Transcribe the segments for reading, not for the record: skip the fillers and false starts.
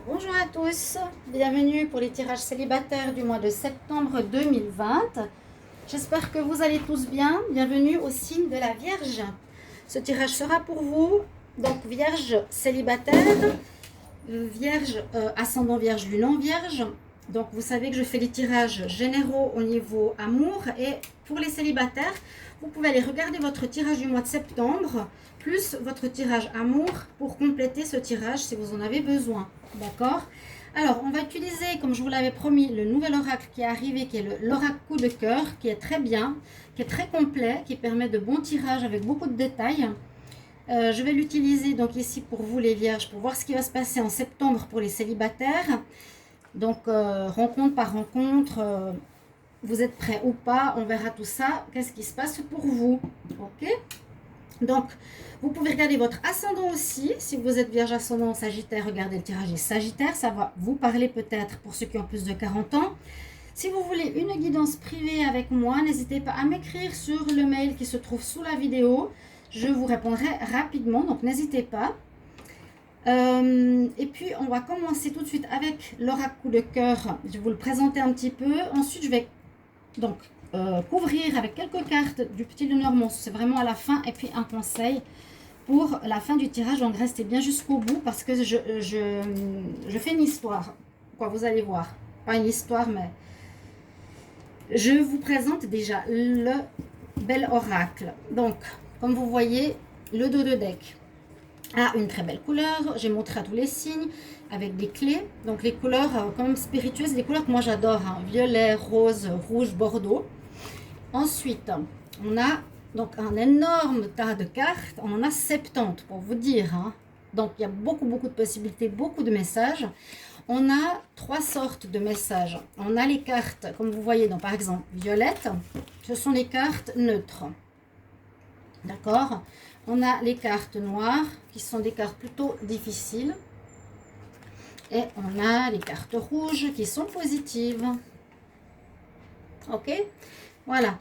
Bonjour à tous, bienvenue pour les tirages célibataires du mois de septembre 2020. J'espère que vous allez tous bien. Bienvenue au signe de la Vierge. Ce tirage sera pour vous, donc Vierge célibataire, Vierge ascendant Vierge, Lune en Vierge. Donc vous savez que je fais les tirages généraux au niveau amour, et pour les célibataires, vous pouvez aller regarder votre tirage du mois de septembre plus votre tirage amour pour compléter ce tirage si vous en avez besoin. D'accord? Alors, on va utiliser, comme je vous l'avais promis, le nouvel oracle qui est arrivé, qui est l'oracle coup de cœur, qui est très bien, qui est très complet, qui permet de bons tirages avec beaucoup de détails. Je vais l'utiliser donc ici pour vous les vierges, pour voir ce qui va se passer en septembre pour les célibataires. Donc, rencontre par rencontre, vous êtes prêts ou pas, on verra tout ça. Qu'est-ce qui se passe pour vous? Ok? Donc, vous pouvez regarder votre ascendant aussi. Si vous êtes vierge ascendant sagittaire, regardez le tirage des sagittaires. Ça va vous parler peut-être pour ceux qui ont plus de 40 ans. Si vous voulez une guidance privée avec moi, n'hésitez pas à m'écrire sur le mail qui se trouve sous la vidéo. Je vous répondrai rapidement, donc n'hésitez pas. Et puis, on va commencer tout de suite avec l'oracle coup de cœur. Je vais vous le présenter un petit peu. Ensuite, je vais donc couvrir avec quelques cartes du petit Lenormand, c'est vraiment à la fin, et puis un conseil pour la fin du tirage. Donc restez bien jusqu'au bout parce que je fais une histoire, quoi, vous allez voir, pas une histoire, mais je vous présente déjà le bel oracle. Donc comme vous voyez, le dos de deck a une très belle couleur. J'ai montré à tous les signes avec des clés. Donc les couleurs quand même spiritueuses, des couleurs que moi j'adore, hein. Violet, rose, rouge, bordeaux. Ensuite, on a donc un énorme tas de cartes. On en a 70 pour vous dire, hein. Donc il y a beaucoup de possibilités, beaucoup de messages. On a trois sortes de messages. On a les cartes, comme vous voyez, donc par exemple violette, ce sont les cartes neutres. D'accord? On a les cartes noires, qui sont des cartes plutôt difficiles. Et on a les cartes rouges, qui sont positives. Ok? Voilà.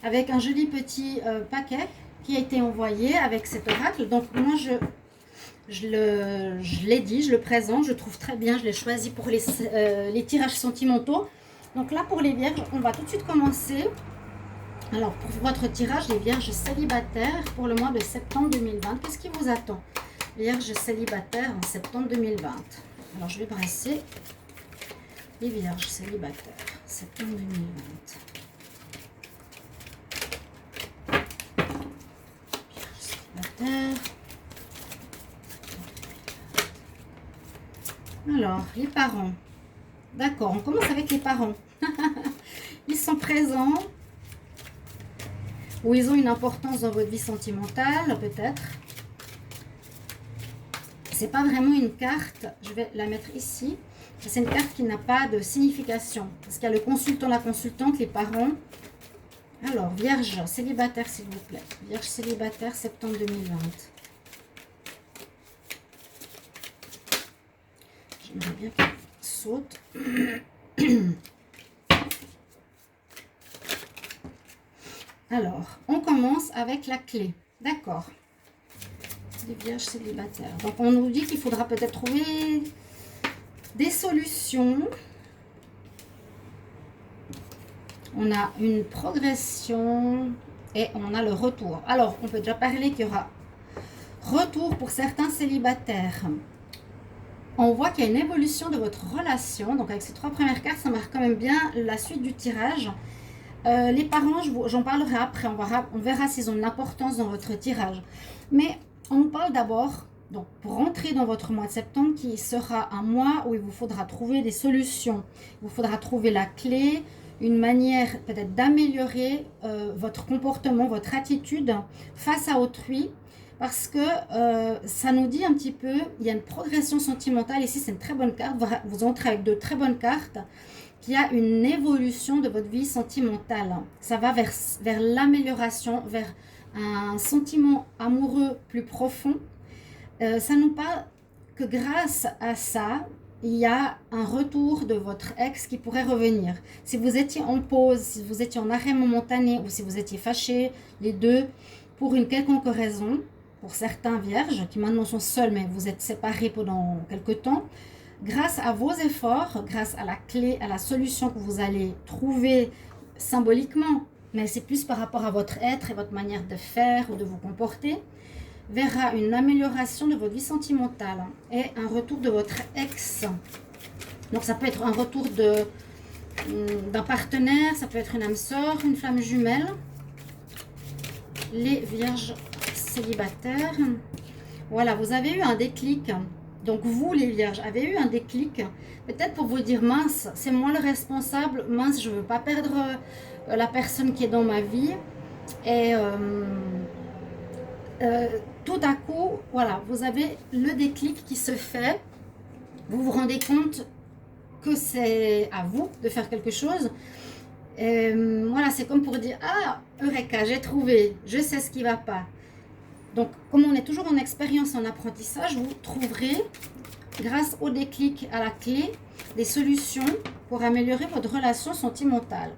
Avec un joli petit paquet qui a été envoyé avec cet oracle. Donc moi, je l'ai dit, je le présente, je trouve très bien. Je l'ai choisi pour les tirages sentimentaux. Donc là, pour les vierges, on va tout de suite commencer. Alors, pour votre tirage des vierges célibataires pour le mois de septembre 2020, qu'est-ce qui vous attend? Vierges célibataires en septembre 2020. Alors, je vais brasser les vierges célibataires, septembre 2020. Vierges célibataires. Alors, les parents. D'accord, on commence avec les parents. Ils sont présents. Ou ils ont une importance dans votre vie sentimentale, peut-être. C'est pas vraiment une carte, je vais la mettre ici. C'est une carte qui n'a pas de signification. Parce qu'il y a le consultant, la consultante, les parents. Alors, vierge célibataire, s'il vous plaît. Vierge célibataire, septembre 2020. J'aimerais bien qu'elle saute. Alors, on commence avec la clé. D'accord. Les vierges célibataires. Donc, on nous dit qu'il faudra peut-être trouver des solutions. On a une progression et on a le retour. Alors, on peut déjà parler qu'il y aura retour pour certains célibataires. On voit qu'il y a une évolution de votre relation. Donc, avec ces trois premières cartes, ça marque quand même bien la suite du tirage. Les parents, j'en parlerai après, on verra s'ils ont une importance dans votre tirage. Mais on nous parle d'abord, donc pour rentrer dans votre mois de septembre, qui sera un mois où il vous faudra trouver des solutions. Il vous faudra trouver la clé, une manière peut-être d'améliorer votre comportement, votre attitude face à autrui. Parce que ça nous dit un petit peu, il y a une progression sentimentale. Ici, c'est une très bonne carte. Vous entrez avec de très bonnes cartes. Qu'il y a une évolution de votre vie sentimentale. Ça va vers l'amélioration, vers un sentiment amoureux plus profond. Ça nous parle que grâce à ça, il y a un retour de votre ex qui pourrait revenir. Si vous étiez en pause, si vous étiez en arrêt momentané ou si vous étiez fâché, les deux, pour une quelconque raison, pour certains vierges qui maintenant sont seuls, mais vous êtes séparés pendant quelque temps, grâce à vos efforts, grâce à la clé, à la solution que vous allez trouver symboliquement, mais c'est plus par rapport à votre être et votre manière de faire ou de vous comporter, verra une amélioration de votre vie sentimentale et un retour de votre ex. Donc ça peut être un retour d'un partenaire, ça peut être une âme sœur, une flamme jumelle. Les vierges célibataires, voilà, vous avez eu un déclic. Donc vous les vierges avez eu un déclic, peut-être pour vous dire mince, c'est moi le responsable, mince, je ne veux pas perdre la personne qui est dans ma vie. Et tout à coup, voilà, vous avez le déclic qui se fait, vous vous rendez compte que c'est à vous de faire quelque chose. Et voilà, c'est comme pour dire, ah, Eureka, j'ai trouvé, je sais ce qui ne va pas. Donc, comme on est toujours en expérience, en apprentissage, vous trouverez, grâce au déclic à la clé, des solutions pour améliorer votre relation sentimentale.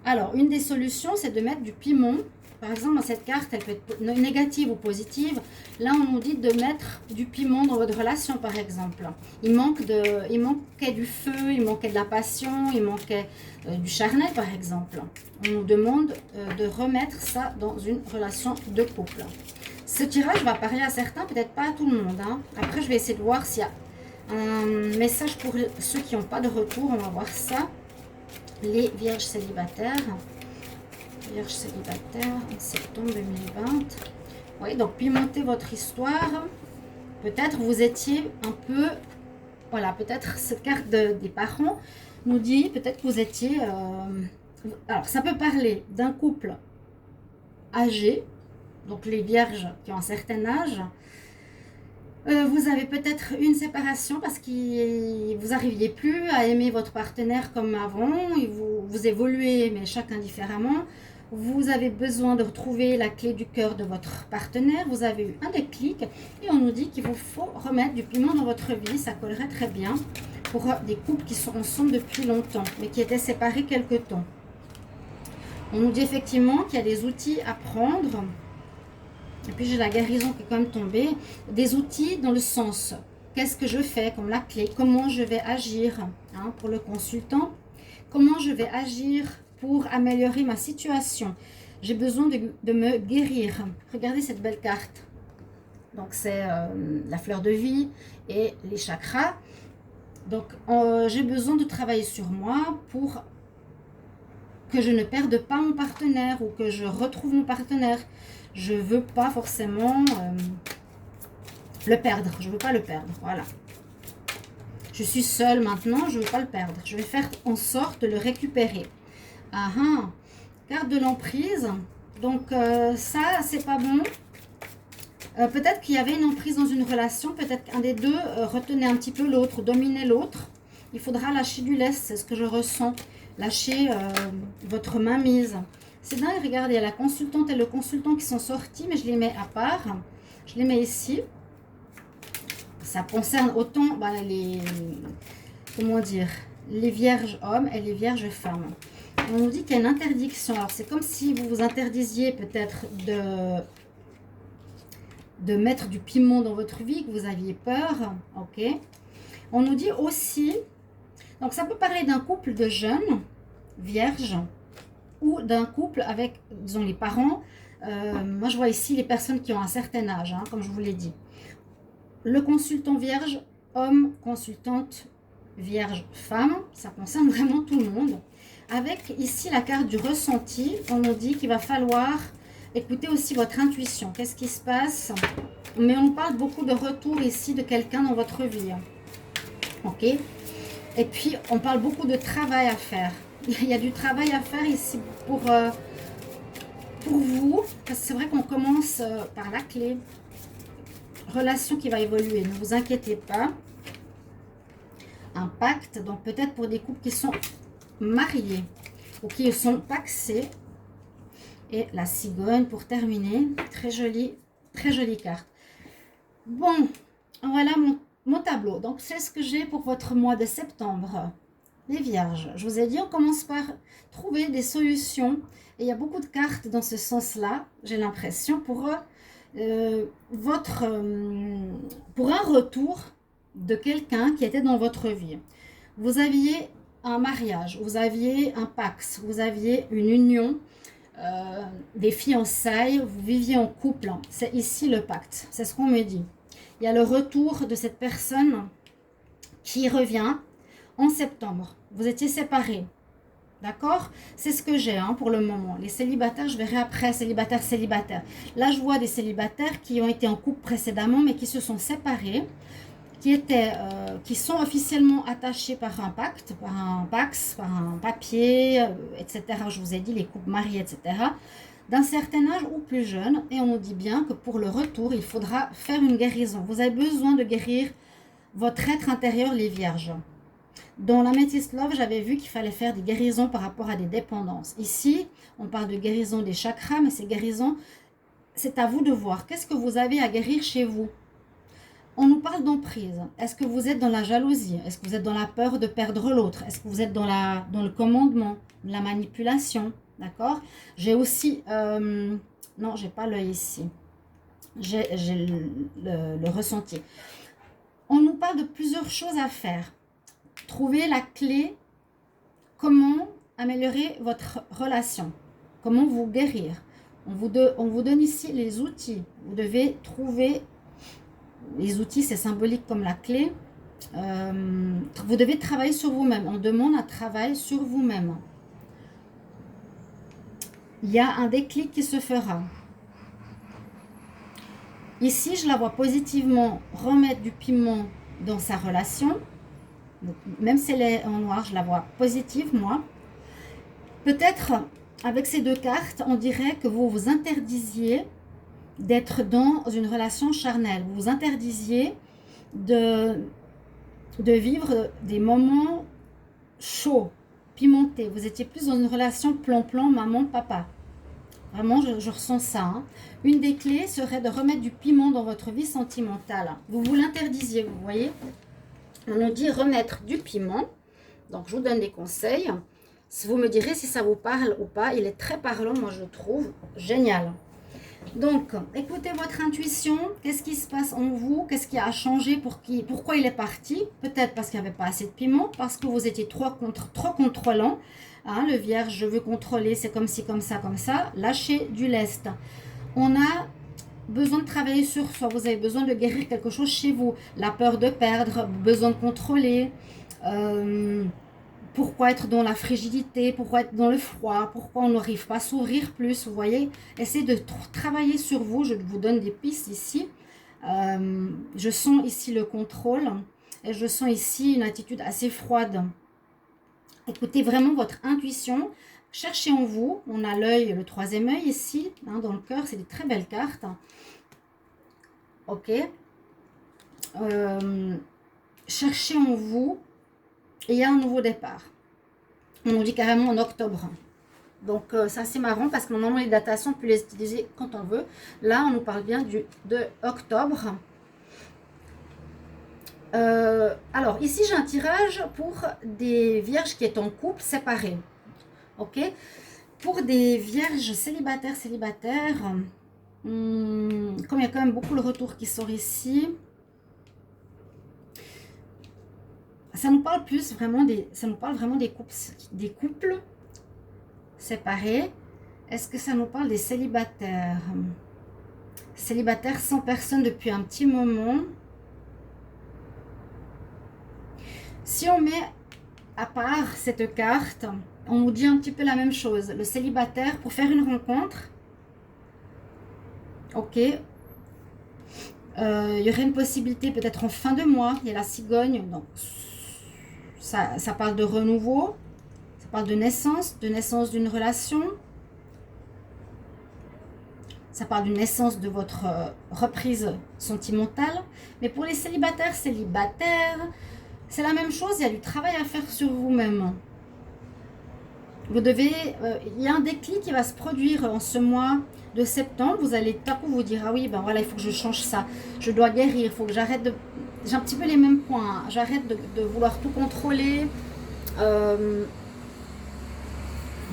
Alors, une des solutions, c'est de mettre du piment. Par exemple, dans cette carte, elle peut être négative ou positive. Là, on nous dit de mettre du piment dans votre relation, par exemple. Il manquait du feu, il manquait de la passion, il manquait du charnel, par exemple. On nous demande de remettre ça dans une relation de couple. Ce tirage va parler à certains, peut-être pas à tout le monde. Hein. Après, je vais essayer de voir s'il y a un message pour ceux qui n'ont pas de retour. On va voir ça. Les vierges célibataires. Vierges célibataires en septembre 2020. Oui, donc pimentez votre histoire. Peut-être vous étiez un peu... Voilà, peut-être cette carte des parents nous dit peut-être que vous étiez... alors, ça peut parler d'un couple âgé. Donc les vierges qui ont un certain âge, vous avez peut-être une séparation parce que vous n'arriviez plus à aimer votre partenaire comme avant, vous évoluez mais chacun différemment, vous avez besoin de retrouver la clé du cœur de votre partenaire, vous avez eu un déclic et on nous dit qu'il vous faut remettre du piment dans votre vie, ça collerait très bien pour des couples qui sont ensemble depuis longtemps mais qui étaient séparés quelque temps. On nous dit effectivement qu'il y a des outils à prendre. Et puis j'ai la guérison qui est quand même tombée. Des outils dans le sens, qu'est-ce que je fais comme la clé, comment je vais agir hein, pour le consultant, comment je vais agir pour améliorer ma situation. J'ai besoin de me guérir. Regardez cette belle carte. Donc c'est la fleur de vie et les chakras. Donc j'ai besoin de travailler sur moi pour que je ne perde pas mon partenaire ou que je retrouve mon partenaire. Je ne veux pas forcément le perdre. Je ne veux pas le perdre. Voilà. Je suis seule maintenant. Je ne veux pas le perdre. Je vais faire en sorte de le récupérer. Ah ah. Carte de l'emprise. Donc ça, c'est pas bon. Peut-être qu'il y avait une emprise dans une relation. Peut-être qu'un des deux retenait un petit peu l'autre, dominait l'autre. Il faudra lâcher du lest. C'est ce que je ressens. Lâcher votre mainmise. C'est dingue, regardez, il y a la consultante et le consultant qui sont sortis, mais je les mets à part. Je les mets ici. Ça concerne autant comment dire, les vierges hommes et les vierges femmes. On nous dit qu'il y a une interdiction. Alors, c'est comme si vous vous interdisiez peut-être de mettre du piment dans votre vie, que vous aviez peur. Ok. On nous dit aussi, donc ça peut parler d'un couple de jeunes vierges, ou d'un couple avec, disons, les parents. Moi, je vois ici les personnes qui ont un certain âge, hein, comme je vous l'ai dit. Le consultant vierge, homme, consultante vierge, femme, ça concerne vraiment tout le monde. Avec ici la carte du ressenti, on nous dit qu'il va falloir écouter aussi votre intuition. Qu'est-ce qui se passe? Mais on parle beaucoup de retour ici de quelqu'un dans votre vie. Ok? Et puis, on parle beaucoup de travail à faire. Il y a du travail à faire ici pour vous. Parce que c'est vrai qu'on commence par la clé. Relation qui va évoluer. Ne vous inquiétez pas. Un pacte. Donc peut-être pour des couples qui sont mariés. Ou qui sont pacsés. Et la cigogne pour terminer. Très jolie carte. Bon. Voilà mon tableau. Donc c'est ce que j'ai pour votre mois de septembre. Les vierges, je vous ai dit, on commence par trouver des solutions. Et il y a beaucoup de cartes dans ce sens-là, j'ai l'impression, pour pour un retour de quelqu'un qui était dans votre vie. Vous aviez un mariage, vous aviez un pax, vous aviez une union, des fiançailles, vous viviez en couple. C'est ici le pacte, c'est ce qu'on me dit. Il y a le retour de cette personne qui revient en septembre. Vous étiez séparés. D'accord? C'est ce que j'ai pour le moment. Les célibataires, je verrai après, célibataires. Là, je vois des célibataires qui ont été en couple précédemment, mais qui se sont séparés, qui sont officiellement attachés par un pacte, par un pax, par un papier, etc. Je vous ai dit, les couples mariés, etc. D'un certain âge ou plus jeune. Et on nous dit bien que pour le retour, il faudra faire une guérison. Vous avez besoin de guérir votre être intérieur, les vierges. Dans l'Amethyst Love, j'avais vu qu'il fallait faire des guérisons par rapport à des dépendances. Ici, on parle de guérison des chakras, mais ces guérisons, c'est à vous de voir. Qu'est-ce que vous avez à guérir chez vous? On nous parle d'emprise. Est-ce que vous êtes dans la jalousie? Est-ce que vous êtes dans la peur de perdre l'autre? Est-ce que vous êtes dans le commandement, la manipulation? D'accord? J'ai aussi... non, j'ai pas l'œil ici. J'ai le ressenti. On nous parle de plusieurs choses à faire. Trouver la clé, comment améliorer votre relation, comment vous guérir. On vous donne ici les outils. Vous devez trouver les outils, c'est symbolique comme la clé. Vous devez travailler sur vous-même. On demande un travail sur vous-même. Il y a un déclic qui se fera. Ici, je la vois positivement remettre du piment dans sa relation. Même si elle est en noir, je la vois positive, moi. Peut-être, avec ces deux cartes, on dirait que vous vous interdisiez d'être dans une relation charnelle. Vous vous interdisiez de vivre des moments chauds, pimentés. Vous étiez plus dans une relation plan-plan, maman-papa. Vraiment, je ressens ça. Une des clés serait de remettre du piment dans votre vie sentimentale. Vous vous l'interdisiez, vous voyez. On nous dit remettre du piment. Donc, je vous donne des conseils. Si vous me direz si ça vous parle ou pas. Il est très parlant, moi, je trouve. Génial. Donc, écoutez votre intuition. Qu'est-ce qui se passe en vous? Qu'est-ce qui a changé? Pourquoi il est parti? Peut-être parce qu'il n'y avait pas assez de piment. Parce que vous étiez trop contrôlant. Le vierge, je veux contrôler. C'est comme ci, comme ça, comme ça. Lâchez du lest. On a besoin de travailler sur soi, vous avez besoin de guérir quelque chose chez vous, la peur de perdre, besoin de contrôler, pourquoi être dans la frigidité, pourquoi être dans le froid, pourquoi on n'arrive pas à s'ouvrir plus, vous voyez, essayez de travailler sur vous, je vous donne des pistes ici, je sens ici le contrôle, et je sens ici une attitude assez froide. Écoutez vraiment votre intuition. Cherchez en vous, on a l'œil, le troisième œil ici, dans le cœur, c'est des très belles cartes. Ok. Cherchez en vous, et il y a un nouveau départ. On nous dit carrément en octobre. Donc ça c'est marrant parce que normalement les datations, on peut les utiliser quand on veut. Là, on nous parle bien de octobre. Alors ici j'ai un tirage pour des vierges qui est en couple séparés. Ok, pour des vierges célibataires, comme il y a quand même beaucoup le retour qui sort ici, ça nous parle vraiment des couples séparés. Est-ce que ça nous parle des célibataires sans personne depuis un petit moment? Si on met à part cette carte, on nous dit un petit peu la même chose. Le célibataire, pour faire une rencontre, ok, il y aurait une possibilité peut-être en fin de mois. Il y a la cigogne, donc ça parle de renouveau, ça parle de naissance d'une relation. Ça parle d'une naissance de votre reprise sentimentale. Mais pour les célibataires, c'est la même chose, il y a du travail à faire sur vous-même. Vous devez, il y a un déclic qui va se produire en ce mois de septembre. Vous allez tout à coup vous dire, ah oui, ben voilà, il faut que je change ça. Je dois guérir, il faut que j'arrête de... J'ai un petit peu les mêmes points. J'arrête de vouloir tout contrôler.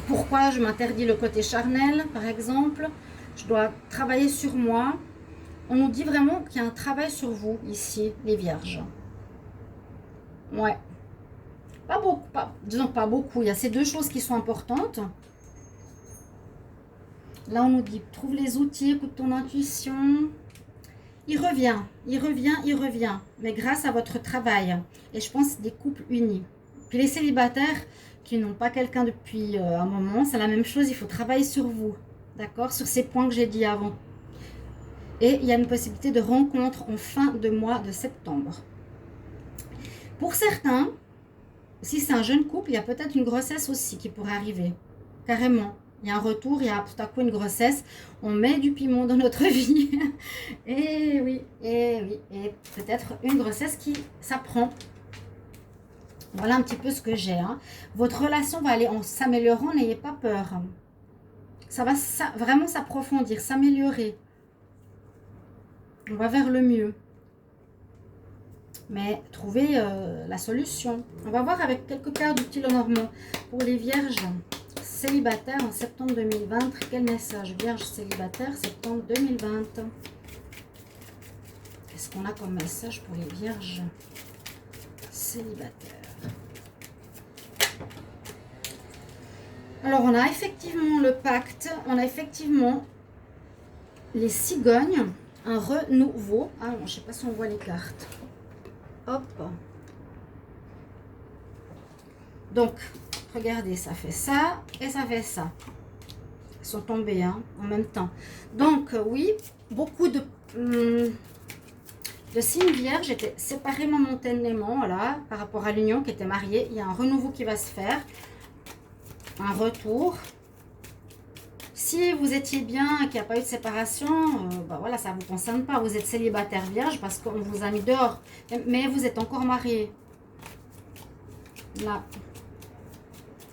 Pourquoi je m'interdis le côté charnel, par exemple? Je dois travailler sur moi. On nous dit vraiment qu'il y a un travail sur vous, ici, les vierges. Ouais. Pas beaucoup, disons pas beaucoup. Il y a ces deux choses qui sont importantes. Là, on nous dit, trouve les outils, écoute ton intuition. Il revient, il revient, il revient. Mais grâce à votre travail. Et je pense des couples unis. Puis les célibataires qui n'ont pas quelqu'un depuis un moment, c'est la même chose. Il faut travailler sur vous. D'accord? Sur ces points que j'ai dit avant. Et il y a une possibilité de rencontre en fin de mois de septembre. Pour certains, si c'est un jeune couple, il y a peut-être une grossesse aussi qui pourrait arriver. Carrément. Il y a un retour, il y a tout à coup une grossesse. On met du piment dans notre vie. Et oui, et oui. Et peut-être une grossesse qui s'apprend. Voilà un petit peu ce que j'ai. Hein. Votre relation va aller en s'améliorant, n'ayez pas peur. Ça va vraiment s'approfondir, s'améliorer. On va vers le mieux. Mais trouver la solution. On va voir avec quelques cartes du petit Lenormand pour les vierges célibataires en septembre 2020. Quel message? Vierge célibataire, septembre 2020. Qu'est-ce qu'on a comme message pour les vierges célibataires? Alors, on a effectivement le pacte. On a effectivement les cigognes. Un renouveau. Ah, je ne sais pas si on voit les cartes. Hop. Donc, regardez, ça fait ça et ça fait ça. Ils sont tombés hein, en même temps. Donc, oui, beaucoup de signes vierges étaient séparés momentanément, voilà, par rapport à l'union qui était mariée. Il y a un renouveau qui va se faire. Un retour. Si vous étiez bien, qu'il n'y a pas eu de séparation, bah voilà, ça ne vous concerne pas. Vous êtes célibataire vierge parce qu'on vous a mis dehors. Mais vous êtes encore marié. Là.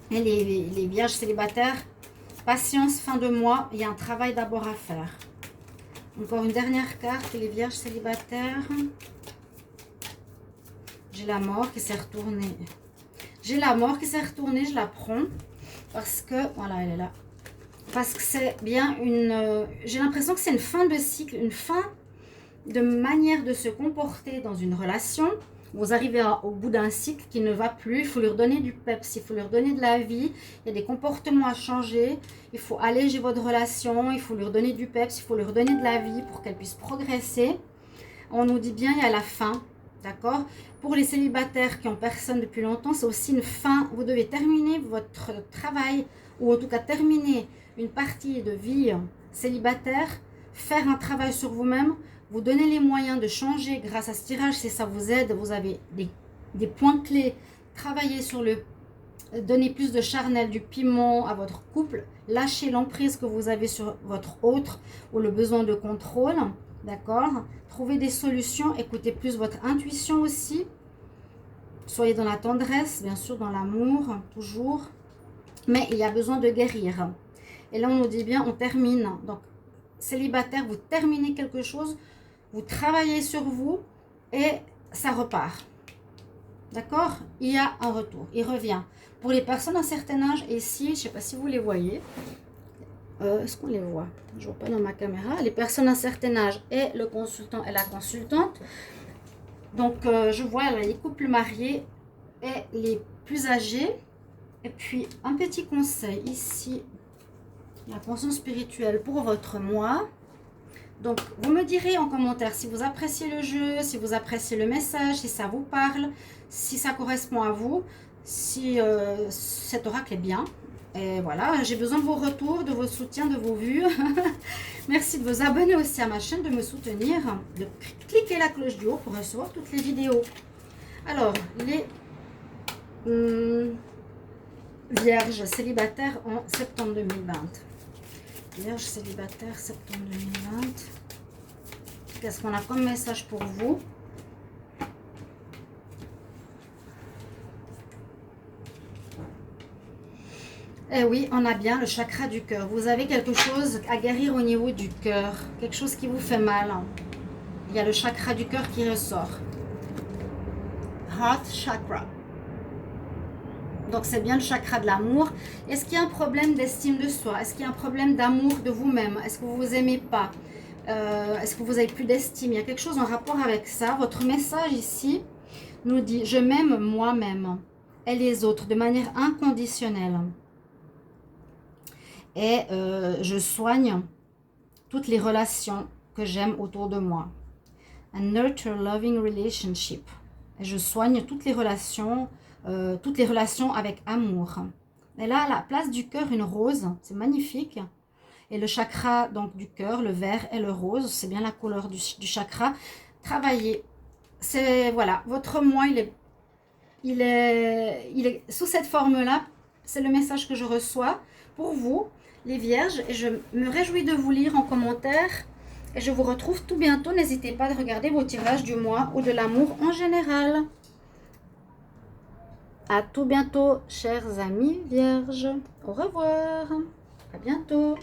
Et les vierges célibataires, patience, fin de mois, il y a un travail d'abord à faire. Encore une dernière carte, les vierges célibataires. J'ai la mort qui s'est retournée. J'ai la mort qui s'est retournée, je la prends. Parce que, voilà, elle est là. Parce que c'est bien une... j'ai l'impression que c'est une fin de cycle, une fin de manière de se comporter dans une relation. Vous arrivez au bout d'un cycle qui ne va plus. Il faut lui redonner du peps, il faut lui redonner de la vie. Il y a des comportements à changer. Il faut alléger votre relation, il faut lui redonner du peps, il faut lui redonner de la vie pour qu'elle puisse progresser. On nous dit bien, il y a la fin. D'accord? Pour les célibataires qui ont personne depuis longtemps, c'est aussi une fin. Vous devez terminer votre travail ou en tout cas terminer une partie de vie célibataire, faire un travail sur vous-même, vous donner les moyens de changer grâce à ce tirage, si ça vous aide, vous avez des points clés, travailler sur le, donner plus de charnel, du piment à votre couple, lâcher l'emprise que vous avez sur votre autre ou le besoin de contrôle, d'accord? Trouver des solutions, écoutez plus votre intuition aussi, soyez dans la tendresse, bien sûr dans l'amour, toujours, mais il y a besoin de guérir. Et là, on nous dit bien, on termine. Donc, célibataire, vous terminez quelque chose, vous travaillez sur vous et ça repart. D'accord? Il y a un retour, il revient. Pour les personnes d'un certain âge, et ici, je ne sais pas si vous les voyez. Est-ce qu'on les voit? Je ne vois pas dans ma caméra. Les personnes d'un certain âge et le consultant et la consultante. Donc, je vois là, les couples mariés et les plus âgés. Et puis, un petit conseil ici. La pension spirituelle pour votre mois. Donc, vous me direz en commentaire si vous appréciez le jeu, si vous appréciez le message, si ça vous parle, si ça correspond à vous, si cet oracle est bien. Et voilà, j'ai besoin de vos retours, de vos soutiens, de vos vues. Merci de vous abonner aussi à ma chaîne, de me soutenir, de cliquer la cloche du haut pour recevoir toutes les vidéos. Alors, les vierges célibataires en septembre 2020. Vierge célibataire, septembre 2020. Qu'est-ce qu'on a comme message pour vous? Eh oui, on a bien le chakra du cœur. Vous avez quelque chose à guérir au niveau du cœur. Quelque chose qui vous fait mal. Il y a le chakra du cœur qui ressort. Heart chakra. Donc, c'est bien le chakra de l'amour. Est-ce qu'il y a un problème d'estime de soi? Est-ce qu'il y a un problème d'amour de vous-même? Est-ce que vous vous aimez pas? Est-ce que vous avez plus d'estime? Il y a quelque chose en rapport avec ça. Votre message ici nous dit, je m'aime moi-même et les autres de manière inconditionnelle. Et je soigne toutes les relations que j'aime autour de moi. A nurture loving relationship. Et je soigne toutes les relations avec amour. Et là, à la place du cœur, une rose. C'est magnifique. Et le chakra donc du cœur, le vert et le rose, c'est bien la couleur du chakra. Travaillez. C'est voilà, votre moi, il est sous cette forme-là. C'est le message que je reçois pour vous, les vierges. Et je me réjouis de vous lire en commentaire. Et je vous retrouve tout bientôt. N'hésitez pas à regarder vos tirages du mois ou de l'amour en général. À tout bientôt, chers amis vierges. Au revoir. À bientôt.